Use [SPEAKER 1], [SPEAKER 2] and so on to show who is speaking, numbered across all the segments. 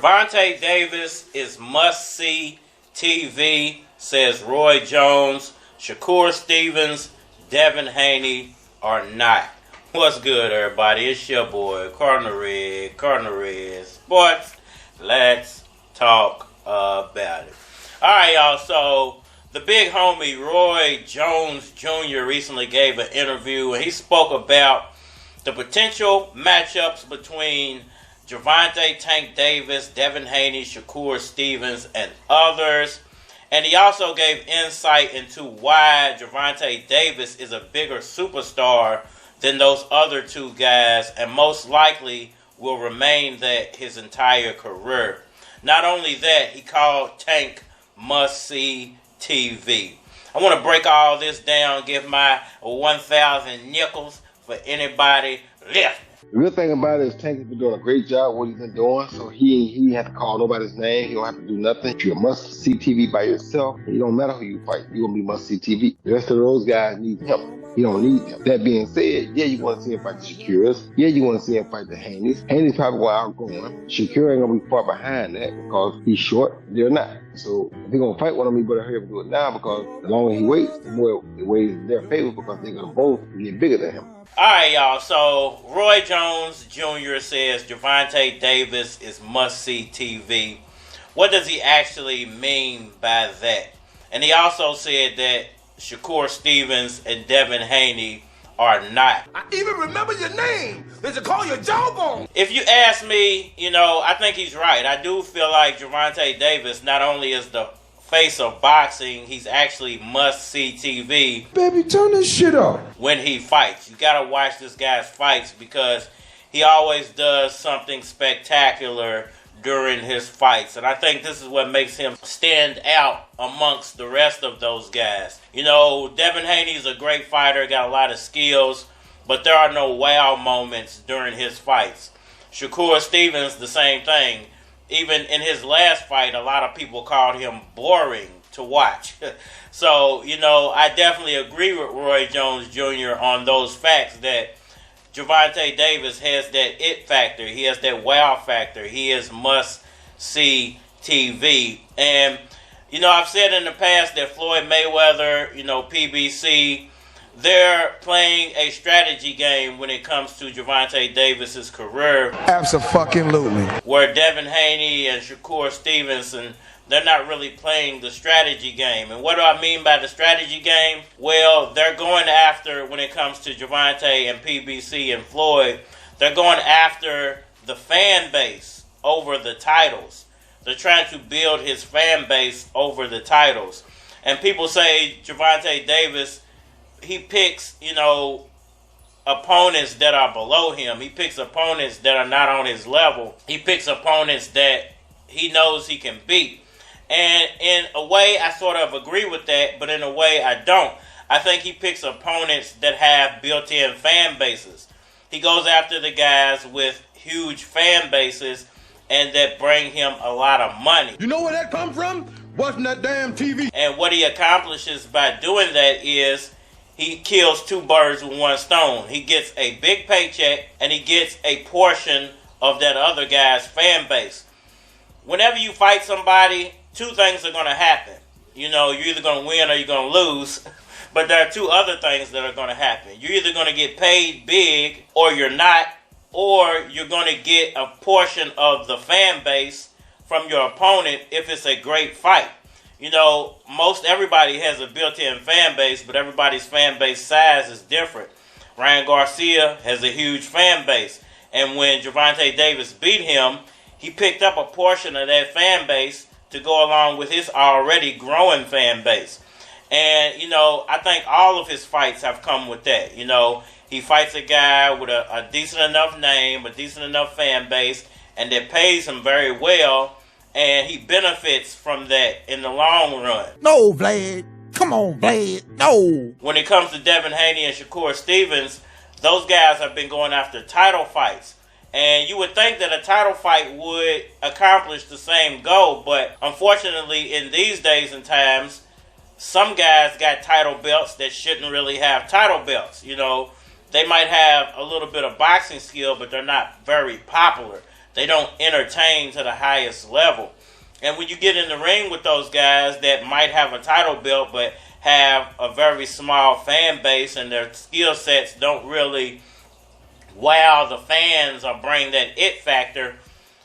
[SPEAKER 1] Gervonta Davis is must-see TV, says Roy Jones. Shakur Stevenson, Devin Haney are not. What's good, everybody? It's your boy, Cardinal Red Sports. Let's talk about it. All right, y'all. So the big homie Roy Jones Jr. recently gave an interview, and he spoke about the potential matchups between Gervonta Tank Davis, Devin Haney, Shakur Stevenson, and others. And he also gave insight into why Gervonta Davis is a bigger superstar than those other two guys, and most likely will remain that his entire career. Not only that, he called Tank must-see TV. I want to break all this down, give my 1,000 nickels for anybody listening.
[SPEAKER 2] The real thing about it is Tank has been doing a great job what he's been doing, so he ain't have to call nobody's name. He don't have to do nothing. If you're must-see TV by yourself, it don't matter who you fight. You're going to be must-see TV. The rest of those guys need him. He don't need him. That being said, yeah, you want to see him fight the Shakurs. Yeah, you want to see him fight the Haneys. Haney's probably going to outgrow him. Shakur ain't going to be far behind that because he's short. They're not. So if they're going to fight one of them, you better hurry up and do it now, because the longer he waits, the more it weighs in their favor, because they're going to both get bigger than him.
[SPEAKER 1] All right, y'all. So Roy Jones Jr. says Gervonta Davis is must-see TV. What does he actually mean by that? And he also said that Shakur Stevens and Devin Haney are not.
[SPEAKER 3] I even remember your name. They should call you Jawbone.
[SPEAKER 1] If you ask me, I think he's right. I do feel like Gervonta Davis not only is the face of boxing, he's actually must-see TV.
[SPEAKER 3] Baby, turn this shit up.
[SPEAKER 1] When he fights. You gotta watch this guy's fights, because he always does something spectacular during his fights. And I think this is what makes him stand out amongst the rest of those guys. Devin Haney's a great fighter, got a lot of skills, but there are no wow moments during his fights. Shakur Stevens, the same thing. Even in his last fight, a lot of people called him boring to watch. So, I definitely agree with Roy Jones Jr. on those facts, that Gervonta Davis has that it factor. He has that wow factor. He is must-see TV. And, I've said in the past that Floyd Mayweather, PBC, they're playing a strategy game when it comes to Gervonta Davis's career.
[SPEAKER 3] Abso-fucking-lutely.
[SPEAKER 1] Where Devin Haney and Shakur Stevenson, they're not really playing the strategy game. And what do I mean by the strategy game? Well, they're going after, when it comes to Gervonta and PBC and Floyd, they're going after the fan base over the titles. They're trying to build his fan base over the titles. And people say Gervonta Davis, he picks, opponents that are below him. He picks opponents that are not on his level. He picks opponents that he knows he can beat. And in a way, I sort of agree with that, but in a way, I don't. I think he picks opponents that have built-in fan bases. He goes after the guys with huge fan bases and that bring him a lot of money.
[SPEAKER 3] You know where that come from? Watching that damn TV.
[SPEAKER 1] And what he accomplishes by doing that is he kills two birds with one stone. He gets a big paycheck, and he gets a portion of that other guy's fan base. Whenever you fight somebody, two things are going to happen. You're either going to win or you're going to lose. But there are two other things that are going to happen. You're either going to get paid big or you're not, or you're going to get a portion of the fan base from your opponent if it's a great fight. Most everybody has a built-in fan base, but everybody's fan base size is different. Ryan Garcia has a huge fan base. And when Gervonta Davis beat him, he picked up a portion of that fan base to go along with his already growing fan base. And, I think all of his fights have come with that. He fights a guy with a decent enough name, a decent enough fan base, and that pays him very well. And he benefits from that in the long run.
[SPEAKER 3] No, Vlad. Come on, Vlad. No.
[SPEAKER 1] When it comes to Devin Haney and Shakur Stevens, those guys have been going after title fights. And you would think that a title fight would accomplish the same goal. But unfortunately, in these days and times, some guys got title belts that shouldn't really have title belts. They might have a little bit of boxing skill, but they're not very popular. They don't entertain to the highest level. And when you get in the ring with those guys that might have a title belt but have a very small fan base and their skill sets don't really wow the fans or bring that it factor,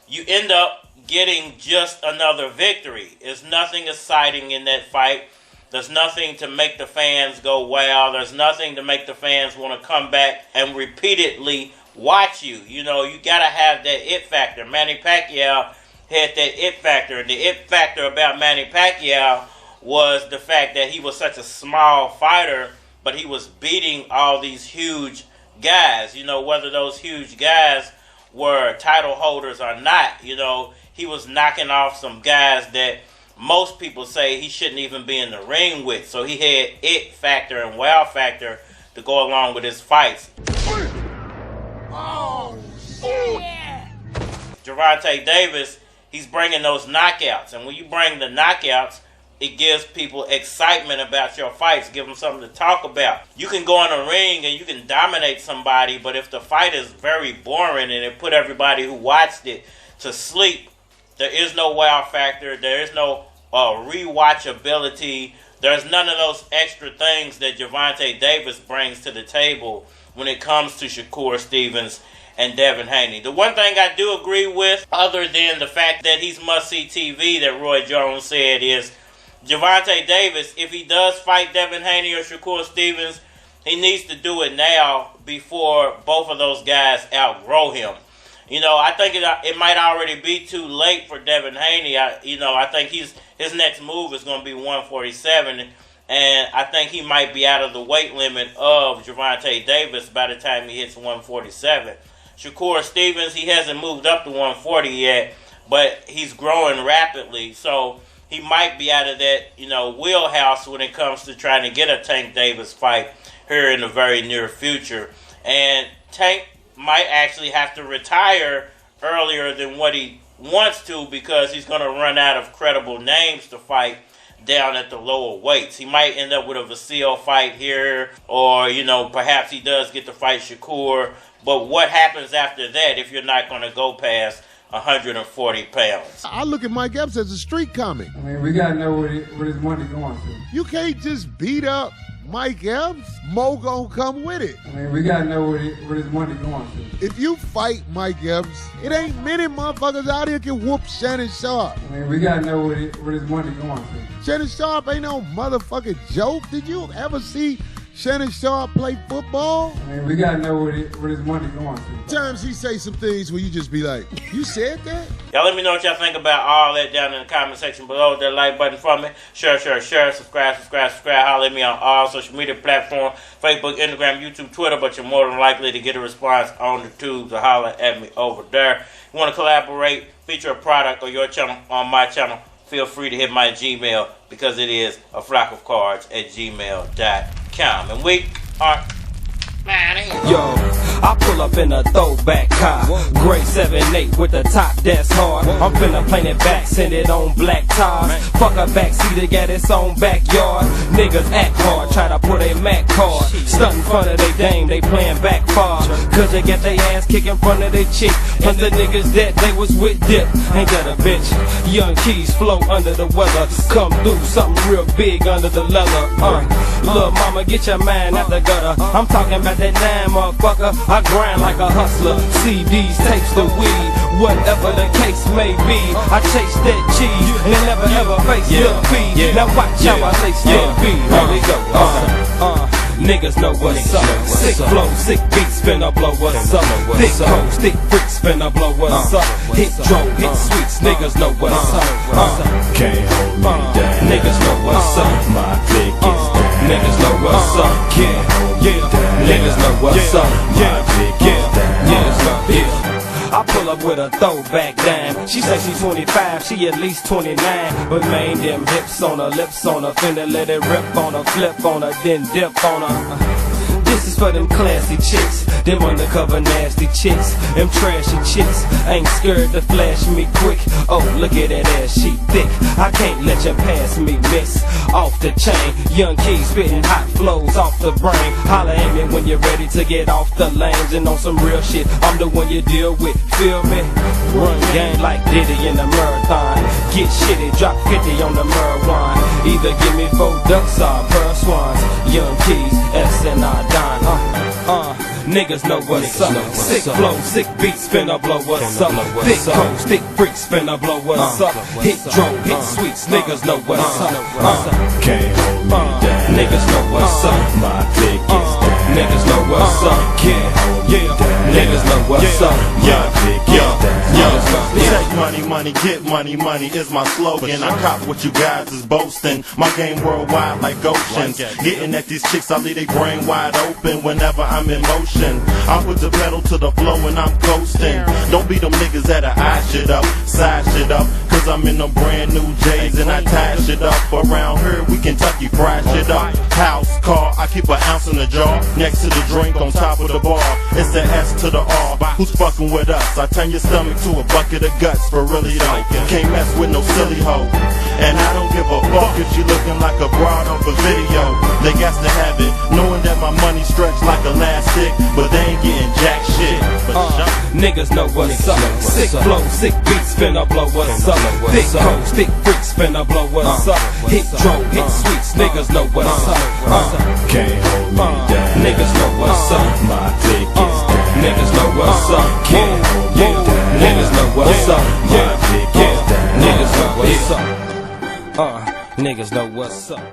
[SPEAKER 1] you end up getting just another victory. There's nothing exciting in that fight. There's nothing to make the fans go wow. There's nothing to make the fans want to come back and repeatedly watch you. You know, you got to have that it factor. Manny Pacquiao had that it factor. And the it factor about Manny Pacquiao was the fact that he was such a small fighter, but he was beating all these huge guys. You know, whether those huge guys were title holders or not, you know, he was knocking off some guys that most people say he shouldn't even be in the ring with. So he had it factor and wow factor to go along with his fights.
[SPEAKER 3] Oh, shit!
[SPEAKER 1] Gervonta Davis, he's bringing those knockouts. And when you bring the knockouts, it gives people excitement about your fights. Give them something to talk about. You can go in a ring and you can dominate somebody, but if the fight is very boring and it put everybody who watched it to sleep, there is no wow factor. There is no rewatchability. There's none of those extra things that Gervonta Davis brings to the table when it comes to Shakur Stevenson and Devin Haney. The one thing I do agree with, other than the fact that he's must-see TV that Roy Jones said, is Gervonta Davis, if he does fight Devin Haney or Shakur Stevenson, he needs to do it now before both of those guys outgrow him. You know, I think it might already be too late for Devin Haney. I think his next move is going to be 147, and I think he might be out of the weight limit of Gervonta Davis by the time he hits 147. Shakur Stevenson, he hasn't moved up to 140 yet, but he's growing rapidly, so he might be out of that, wheelhouse when it comes to trying to get a Tank Davis fight here in the very near future. And Tank might actually have to retire earlier than what he wants to, because he's going to run out of credible names to fight down at the lower weights. He might end up with a Vasile fight here, or, perhaps he does get to fight Shakur. But what happens after that if you're not going to go past 140 pounds?
[SPEAKER 4] I look at Mike Epps as a street comic.
[SPEAKER 5] I mean, we got to know where his money going to.
[SPEAKER 4] You can't just beat up Mike Epps. Mo gonna come with it.
[SPEAKER 5] I mean, we got to know where his money going to.
[SPEAKER 4] If you fight Mike Epps, it ain't many motherfuckers out here can whoop Shannon Sharp.
[SPEAKER 5] I mean, we got to know where his money going to.
[SPEAKER 4] Shannon Sharp ain't no motherfucking joke. Did you ever see Shannon Sharp play football?
[SPEAKER 5] I mean, we got to know where his money going to.
[SPEAKER 4] Sometimes he say some things where you just be like, you said that?
[SPEAKER 1] Y'all let me know what y'all think about all that down in the comment section below. That like button for me. Share, subscribe. Holler at me on all social media platforms, Facebook, Instagram, YouTube, Twitter, but you're more than likely to get a response on the tubes or holler at me over there. You want to collaborate, feature a product or your channel on my channel, feel free to hit my Gmail, because it is aflockofcards@gmail.com. And we are
[SPEAKER 6] Yo, I pull up in a throwback car, gray 7.8 with the top that's hard. I'm finna plane it back, send it on black tires. Fuck a backseat, it got its own backyard. Niggas act hard, try to put a Mac card. Stunt in front of they dame, they playing back far. Cause they get their ass kicked in front of their chick. And the niggas that they was with dip. Ain't that a bitch? Young keys flow under the weather. Come through, something real big under the leather. Lil' mama, get your mind out the gutter. I'm talking about that 9, motherfucker. I grind like a hustler. CDs, tapes, the weed, whatever the case may be. I chase that cheese and never ever face defeat. Now watch how I say stampede. Here we go. Niggas know what's up. Sick flow, sick beats, finna blow us up. Thick hoes, thick freaks, finna blow us up. Hit drone, hit sweets, niggas know what's up.
[SPEAKER 7] Can't hold me down.
[SPEAKER 6] Niggas know what's up.
[SPEAKER 7] My dick is down.
[SPEAKER 6] Niggas know what's up.
[SPEAKER 7] Can't hold me down.
[SPEAKER 6] Niggas know what's up.
[SPEAKER 7] My dick is down.
[SPEAKER 6] I pull up with a throwback dime. She said she's 25, she at least 29. But man, them hips on her, lips on her, finna let it rip on her, flip on her, then dip on her. This is for them classy chicks, them undercover nasty chicks, them trashy chicks. Ain't scared to flash me quick. Oh, look at that ass, she thick. I can't let you pass me, miss. Off the chain, young keys spitting hot flows off the brain. Holla at me when you're ready to get off the lanes and on some real shit. I'm the one you deal with, feel me? Run game like Diddy in the marathon. Get shitty, drop 50 on the marijuana. Either give me 4 ducks or pearl swans. Young keys, S and I Don. Niggas know what's up. Sick flow, sick beats, finna blow what's up. Thick cold, thick freaks, finna blow what's up. Hit drone, hit sweets, niggas know what's up.
[SPEAKER 7] Can't hold me down.
[SPEAKER 6] Niggas know what's up.
[SPEAKER 7] My dick is down.
[SPEAKER 6] Niggas know what's up. Yeah, niggas know what's up.
[SPEAKER 8] Take money, money, get money, money is my slogan. I cop what you guys is boasting. My game worldwide like oceans. Getting at these chicks, I leave their brain wide open whenever I'm in motion. I put the pedal to the floor and I'm coasting. Don't be them niggas that eye shit up, side shit up. Cause I'm in them brand new J's and I tie shit up. Around here we Kentucky fry shit up. House, car, I keep an ounce in the jar. Next to the drink on top of the bar. It's the S to the R. Who's fucking with us? I turn your stomach to a bucket of guts for really though. Can't mess with no silly hoe. And I don't give a fuck if she looking like a broad off a video. They got to have it, knowing that my money stretched like elastic, but they ain't getting jack shit.
[SPEAKER 6] Niggas know what's up. Sick flow, sick beats, finna blow what's up. Thick codes, thick freaks, finna blow what's up. Hit drone, hit sweets, niggas know what's up.
[SPEAKER 7] Can't hold me down.
[SPEAKER 6] Niggas know what's up.
[SPEAKER 7] My dick is down.
[SPEAKER 6] Niggas know what's up.
[SPEAKER 7] Can't hold me down.
[SPEAKER 6] Niggas know what's up.
[SPEAKER 7] My dick is down.
[SPEAKER 6] Niggas know what's up. Niggas know what's up.